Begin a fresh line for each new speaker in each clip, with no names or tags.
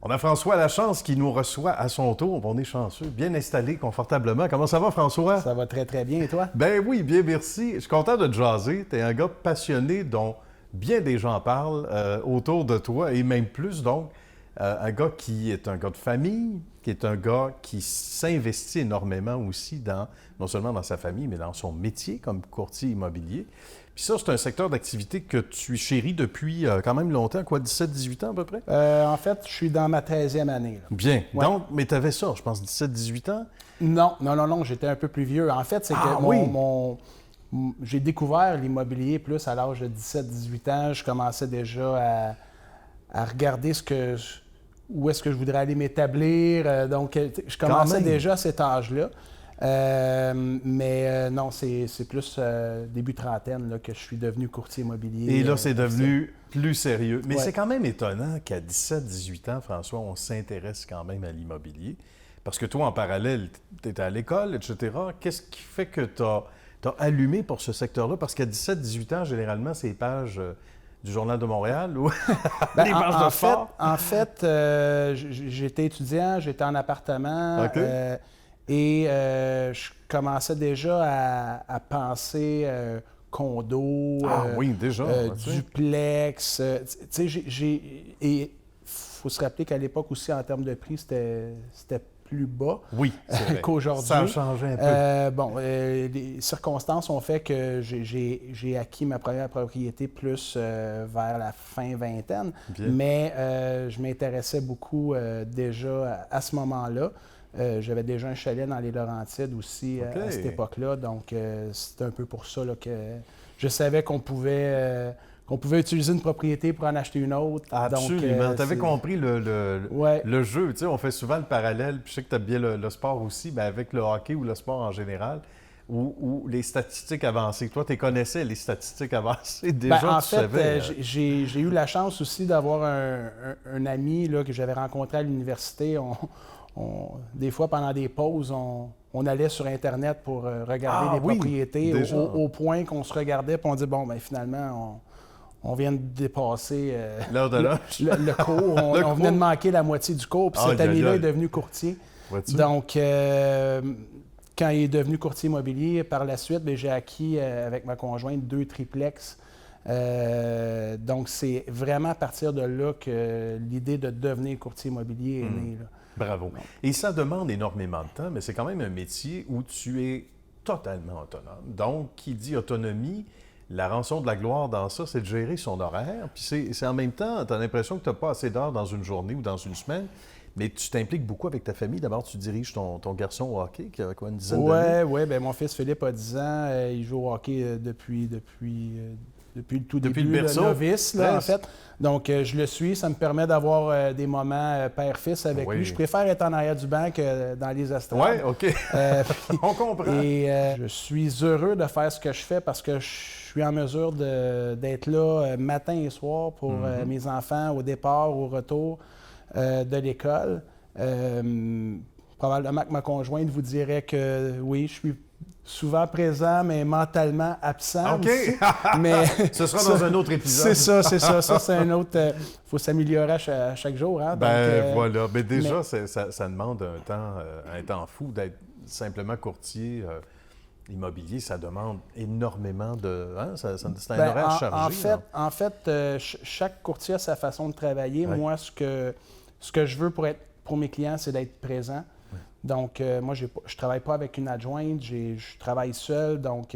On a François Lachance qui nous reçoit à son tour. On est chanceux, bien installé confortablement. Comment ça va, François?
Ça va très, très bien. Et toi?
Ben oui, bien merci. Je suis content de te jaser. Tu es un gars passionné dont bien des gens parlent autour de toi et même plus. Donc, un gars qui est un gars de famille, qui est un gars qui s'investit énormément aussi non seulement dans sa famille, mais dans son métier comme courtier immobilier. Puis ça, c'est un secteur d'activité que tu chéris depuis quand même longtemps, quoi, 17-18 ans à peu près?
En fait, je suis dans ma 13e année. Là.
Bien.
Ouais.
Donc, mais tu avais ça, je pense, 17-18 ans?
Non, j'étais un peu plus vieux. En fait, c'est que j'ai découvert l'immobilier plus à l'âge de 17-18 ans. Je commençais déjà à regarder où est-ce que je voudrais aller m'établir. Donc, je commençais déjà à cet âge-là. Non, c'est plus début trentaine là, que je suis devenu courtier immobilier.
Et là, c'est devenu plus sérieux. Mais
Ouais.
c'est quand même étonnant qu'à 17-18 ans, François, on s'intéresse quand même à l'immobilier. Parce que toi, en parallèle, tu étais à l'école, etc. Qu'est-ce qui fait que tu as allumé pour ce secteur-là? Parce qu'à 17-18 ans, généralement, c'est les pages du Journal de Montréal ou les pages de sport?
En fait, j'étais étudiant, j'étais en appartement.
OK.
Je commençais déjà à penser condo,
oui, déjà.
duplex. Tu sais, il faut se rappeler qu'à l'époque aussi, en termes de prix, c'était plus bas
oui,
qu'aujourd'hui.
Ça a changé un peu.
Les circonstances ont fait que j'ai acquis ma première propriété plus vers la fin vingtaine.
Bien.
Mais je m'intéressais beaucoup déjà à ce moment-là. J'avais déjà un chalet dans les Laurentides aussi à cette époque-là. Donc, c'est un peu pour ça là, que je savais qu'on pouvait utiliser une propriété pour en acheter une autre.
Absolument. Tu avais compris le jeu. Tu sais, on fait souvent le parallèle, puis je sais que tu aimes bien le sport aussi, mais avec le hockey ou le sport en général, ou les statistiques avancées. Toi, tu connaissais les statistiques avancées déjà, savais.
J'ai eu la chance aussi d'avoir un ami là, que j'avais rencontré à l'université. Des fois, pendant des pauses, on allait sur Internet pour regarder les propriétés au point qu'on se regardait et on dit, bon, ben finalement, on vient de dépasser
l'heure de l'âge.
le cours. On venait de manquer la moitié du cours. Puis cet ami-là est devenu courtier.
Vois-tu?
Donc, quand il est devenu courtier immobilier, par la suite, j'ai acquis avec ma conjointe 2 triplex. Donc, c'est vraiment à partir de là que l'idée de devenir courtier immobilier est née. Là.
Bravo. Et ça demande énormément de temps, mais c'est quand même un métier où tu es totalement autonome. Donc, qui dit autonomie, la rançon de la gloire dans ça, c'est de gérer son horaire. Puis c'est en même temps, tu as l'impression que tu n'as pas assez d'heures dans une journée ou dans une semaine, mais tu t'impliques beaucoup avec ta famille. D'abord, tu diriges ton garçon au hockey, qui a quoi, une dizaine d'années?
Oui. Ben mon fils Philippe a 10 ans. Il joue au hockey depuis le tout début,
le berceau,
novice, là, en fait. Donc, je le suis. Ça me permet d'avoir des moments père-fils avec lui. Je préfère être en arrière du banc que dans les estrades.
Oui, OK. On comprend.
Et je suis heureux de faire ce que je fais parce que je suis en mesure d'être là matin et soir pour mes enfants au départ, au retour de l'école. Probablement que ma conjointe vous dirait que oui, je suis souvent présent, mais mentalement absent.
OK.
Aussi. Mais
ce sera dans un autre épisode.
C'est ça. Ça, c'est un autre... Il faut s'améliorer à chaque jour. Hein?
Donc, voilà. Mais déjà, ça demande un temps fou d'être simplement courtier immobilier. Ça demande énormément de... Hein? C'est un horaire chargé.
En fait, chaque courtier a sa façon de travailler. Ouais. Moi, ce que je veux pour mes clients, c'est d'être présent. Donc, moi, je ne travaille pas avec une adjointe, je travaille seul. Donc,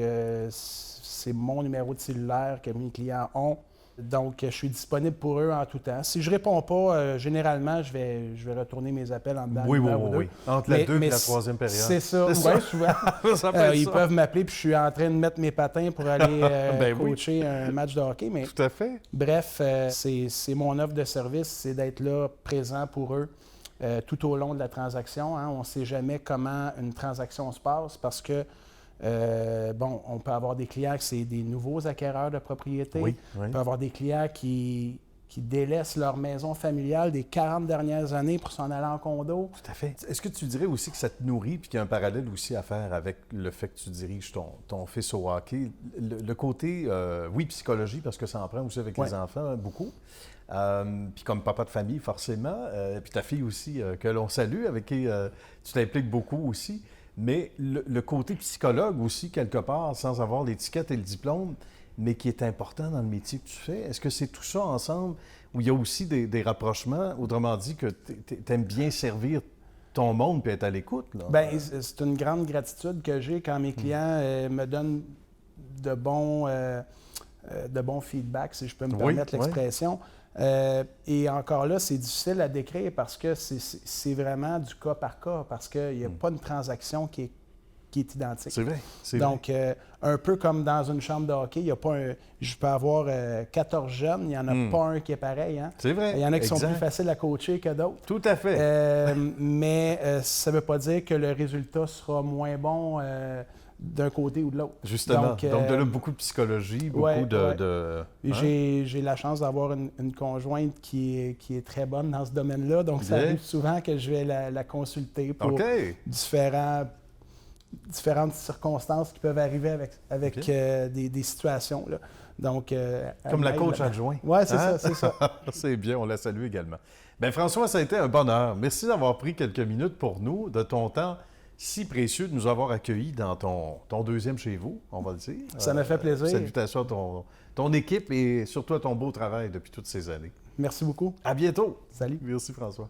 c'est mon numéro de cellulaire que mes clients ont. Donc, je suis disponible pour eux en tout temps. Si je ne réponds pas, généralement, je vais retourner mes appels en dedans.
Oui. Entre la 2 et la 3e période.
C'est ça. Oui, souvent. Ils peuvent m'appeler puis je suis en train de mettre mes patins pour aller coacher un match de hockey. Mais,
tout à fait.
Bref, c'est mon offre de service, c'est d'être là, présent pour eux. Tout au long de la transaction. Hein, on ne sait jamais comment une transaction se passe parce que, on peut avoir des clients qui c'est des nouveaux acquéreurs de propriété.
Oui.
On peut avoir des clients qui qui délaissent leur maison familiale des 40 dernières années pour s'en aller en condo.
Tout à fait. Est-ce que tu dirais aussi que ça te nourrit, puis qu'il y a un parallèle aussi à faire avec le fait que tu diriges ton fils au hockey, le côté, oui, psychologie, parce que ça en prend aussi avec les enfants, beaucoup. Puis comme papa de famille, forcément, puis ta fille aussi, que l'on salue, avec qui tu t'impliques beaucoup aussi. Mais le côté psychologue aussi, quelque part, sans avoir l'étiquette et le diplôme, mais qui est important dans le métier que tu fais. Est-ce que c'est tout ça ensemble où il y a aussi des rapprochements, autrement dit que tu aimes bien servir ton monde puis être à l'écoute?
Bien, c'est une grande gratitude que j'ai quand mes clients me donnent de bons feedbacks, si je peux me permettre l'expression. Et encore là, c'est difficile à décrire parce que c'est vraiment du cas par cas, parce qu'il n'y a pas une transaction qui est identique.
C'est vrai.
Donc, un peu comme dans une chambre de hockey, il y a pas je peux avoir 14 jeunes, il n'y en a pas un qui est pareil. Hein?
C'est vrai.
Il y en a qui sont plus faciles à coacher que d'autres.
Tout à fait.
Mais ça ne veut pas dire que le résultat sera moins bon d'un côté ou de l'autre.
Justement. Donc, de là, beaucoup de psychologie, beaucoup de...
J'ai la chance d'avoir une conjointe qui est très bonne dans ce domaine-là. Donc, ça arrive souvent que je vais la consulter pour différentes circonstances qui peuvent arriver avec des situations. Là. Donc,
comme la coach adjoint.
Oui, c'est ça, c'est ça.
C'est bien, on la salue également. Bien, François, ça a été un bonheur. Merci d'avoir pris quelques minutes pour nous, de ton temps si précieux, de nous avoir accueillis dans ton deuxième chez vous, on va le dire.
Ça m'a fait plaisir.
Salutations à ton équipe et surtout à ton beau travail depuis toutes ces années.
Merci beaucoup.
À bientôt.
Salut.
Merci, François.